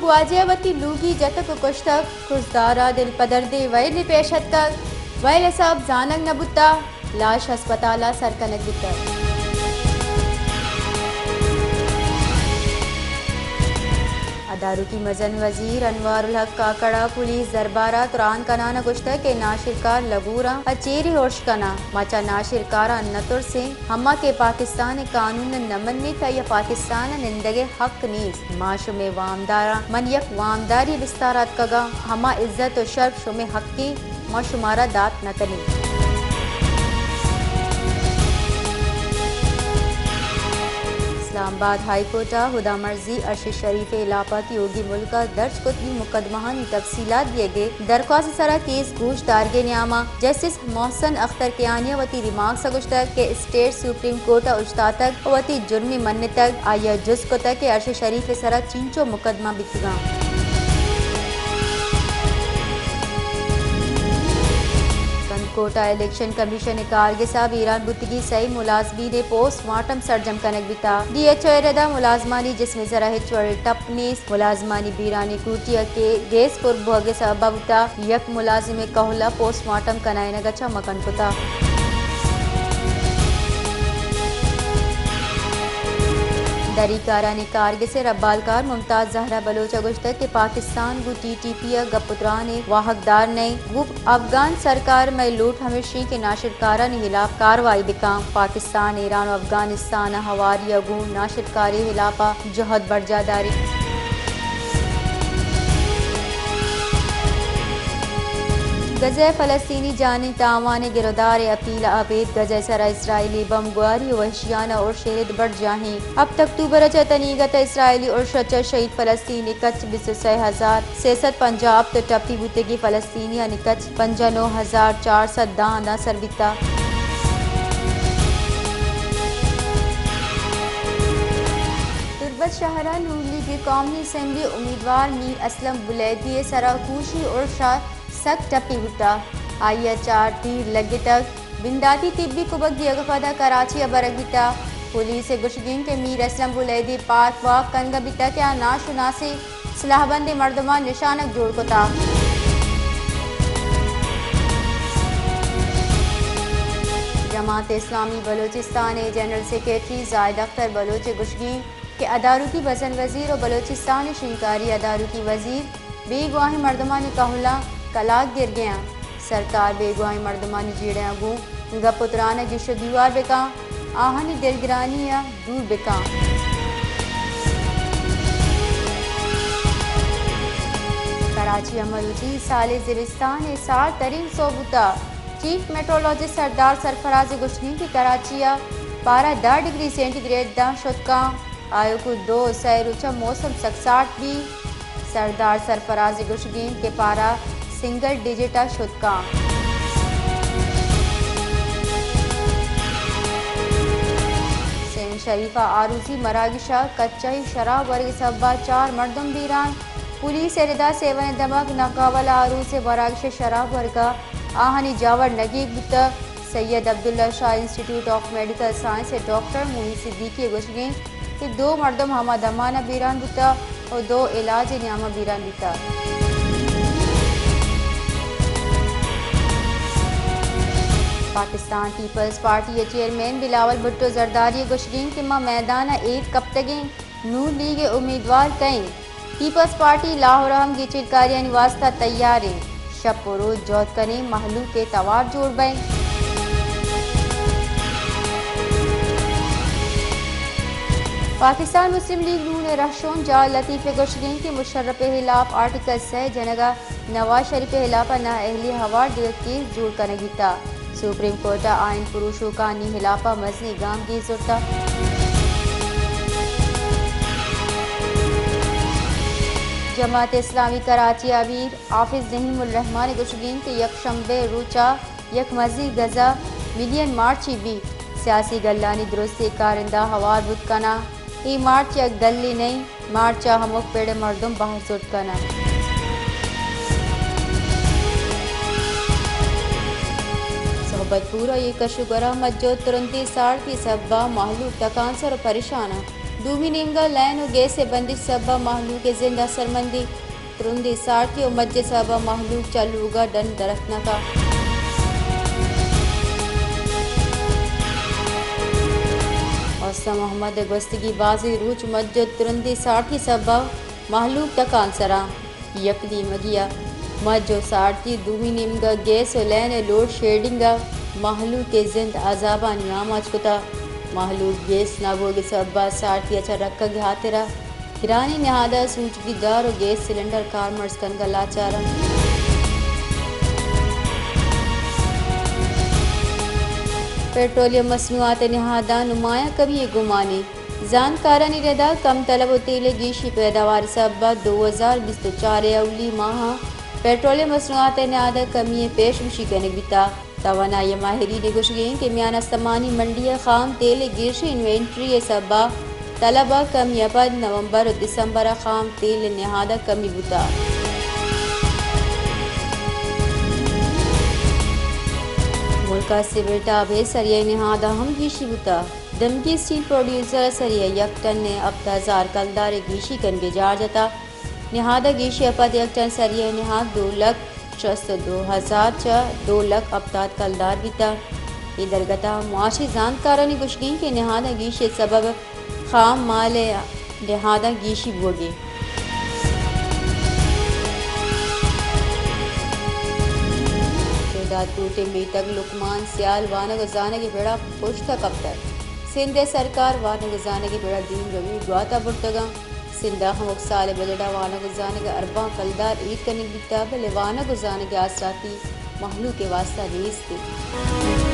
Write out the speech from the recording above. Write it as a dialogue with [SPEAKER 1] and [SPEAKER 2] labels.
[SPEAKER 1] گواجیوتی Logie جتک کشتک کشدارا دل پدردے valley پیشتک well سب زانک نبوتا لاش ہسپتالا سرکنک بتا ادارو کی مزن وزیر انوار الحق کاکڑا پولیس دربارہ تران کنانا گشتہ کے ناشرکار لگورا اچیری ہوشکنا مچا ناشرکارا نتر سے ہما کے پاکستان قانون نمنی تا یا پاکستان نندگے حق نیز معاشو میں وامدارا من یک وامداری بستارات کگا ہما عزت و شرف شمی حق کی ما شمارا دات نہ کنی اسلام آباد ہائی کورٹا خدا مرضی ارشد شریف علاقہ کی ہوگی ملکہ درج کتنی مقدمہانی تفصیلات دیے گئے درخواست سرا کیس گوش دارگے نیاما جسٹس محسن اختر کیانیہ وتی ریمارک سگشتک کہ اسٹیٹ سپریم کورٹ اجتاتک وتی جرمی من تک آیا جز کو تک کہ ارشد شریف سرا چینچو مقدمہ بکگاں کوٹا الیکشن کمیشن کارگے صاحب ایران بتگی صحیح ملازمی نے پوسٹ مارٹم سرجم کنک بیتا ڈی ایچ او ردا ملازمانی جسم ذرا چوڑ ٹپ نیس ملازمانی بیرانی کوٹیا کے گیس پر بھوگے سبب تا یک ملازم کہلا پوسٹ مارٹم کنائے نگچا مکن کتا دری کارانی کارگے سے ربالکار ممتاز زہرا بلوچ گشتہ کہ پاکستان گو ٹی ٹی پی گپترانے واحقدار نہیں گو افغان سرکار میں لوٹ ہمیشی کے ناشرکارہ نے خلاف کاروائی بکام پاکستان ایران و افغانستان ہواری گو ناشرکاری خلافہ جہد برجا داری غزہ فلسطینی جانی تاوان گردار اپیل آبید غزہ سرا اسرائیلی بم گواری وحشیانہ اور شہید بڑھ جاہیں اب تک تو برچہ تنیگت اسرائیلی اور شچہ شہید فلسطینی کچ 26,350 اب تو ٹپی بوتگی فلسطینی نکچ 59,400 داندہ سربیتا تربت شہرہ نون لیگ قومی اسمبلی امیدوار میر اسلم بلیدی سرا کوشی اور شاہ سک ٹپی ہوتا آئیا 4 تیر لگے تک بنداتی طبی کبک دیا گفادہ کراچی ابرک بیتا پولیس گشگین کے میر اسلم بلیدی پارک واک کنگا بیتا کیا ناشناسی صلاح بند مردمان نشانک جوڑ کو تا جماعت اسلامی بلوچستان جنرل سیکریٹری زائد اختر بلوچ گشگین کے ادارو کی وزن وزیر و بلوچستان شنکاری ادارو کی وزیر بے گواہی مردمان کہلا کلاک گر گیا سرکار بے گواہی مردمانی جیڑیاں گو گا پترانا جشو دیوار بکاں آہنی دلگرانی یا دور بکاں کراچی عملوچی سال زمستان سال ترین صوبوتا چیف میٹرولوجسٹ سردار سرفراز گشگین کی کراچیا 12 ڈگری سینٹی گریڈ دا شدکاں آیو کو 2 سیروچہ موسم سکساٹ بھی سردار سرفراز گشگین کے پارا سنگل ڈیجٹا شدکاں سین شریفہ آروزی مراگشہ کچائی شراب ورگ سبا 4 مردم بیران پولیس ردا سیون دمک ناقابل آروز مراگش شراب ورگا آہنی جاور نگیگ بتا Syed Abdullah Shah institute of medical science doctor Mohi Siddiqui گشگین کہ 2 مردم ہما دمانہ بیران بتا اور 2 علاج نیامہ بیران بتا Pakistan peoples party chairman Bilawal Bhutto Zardari گشگین کے ماں میدانہ عید کب تگیں نون لیگ امیدوار کہیں پیپلز پارٹی لاہور ہم کی چلکاریاں واسطہ تیار ہیں شب و روز جوت کریں محلو کے توار جوڑ بائیں پاکستان مسلم لیگ نون رہشون جا لطیف گشگین کی مشرف خلاف آرٹیکل 6 جنگا نواز شریف خلاف نا اہلی ہوار دیگر کیس جوڑ کرنے گیتا سپریم کورٹ آئین فروشوں کا نی خلافہ مزنی گام کی زورتا جماعت اسلامی کراچی امیر حافظ نعیم الرحمان گشگین کے یک شنبے روچا یک مزید غزہ ملین مارچی بھی سیاسی گلانی درستی کارندہ ہوار بود کنا ای مارچ یک گلی نہیں مارچا ہمک پیڑ مردم باہر زرد کنا صحبت پورا یہ کشو گرہ مجو ترنتی سار کی سبا محلوب تکانسر و پریشانہ دومی نیمگا لین و گیس سے بندش سبا محلوق زندہ سرمندی ترندی ساٹھی و مجھے سبا محلوق چلوگا ڈن درختنا کا اوسا محمد گوستگی بازی روچ مجد ترندی ساٹھی سبا محلوق تکان سرا یکدی مگیا مجو ساٹھی دومی نیمگا گیس و لین لوڈ شیڈنگا محلوق زند عذابا نیام آچکتا محلوق گیس نابوگ سبا ساٹھی اچھا رکھا گیا تیرا گرانی نہادہ سوچگی دار و گیس سلنڈر کارمرز کنگا لاچارا پیٹرولیم مصنوعات نہادہ نمایاں کمی گمانی زانکارانی ردا کم طلب و تیل گیشی پیداوار سبا 2024 اولی ماہ پیٹرولیم مصنوعات نہادہ کمی پیش گوشی کنگ بیتا توانائی ماہرین نے گوش گئیں کہ میانہ استمانی منڈی خام تیل گیشی انوینٹری سبا طلبہ کمی پد نومبر و دسمبر خام تیل نہادہ کمی بیتا ملکہ سیول ٹابے سریع نہادہ ہم گیشی بیتا دمکی سٹیل پروڈیوسر سریع یک ٹن نے اب 1000 کلدار گیشی کنگے جار جتا نہادہ گیشی اپد یک ٹن سریع نہاد 2,62,000 2 لکھ ابتاد کلدار بیتا ادھر گتا معاشی زانکارانی گوشگین کے نہادہ گیشی سبب خام مال نہادہ گیشی بوگے شہداد کوٹے میں تک لکمان سیال وانگ زانگ بیڑا پشتا کپتر سندھ سرکار وانگ زانگ بیڑا دین روی گواتا برتگا سندھا ہمک سال بجڑا وانگ زانگ ارباں کلدار عید کنگ بیتا بلے وانگ زانگ آسراتی محلوق کے واسطہ ریز تھی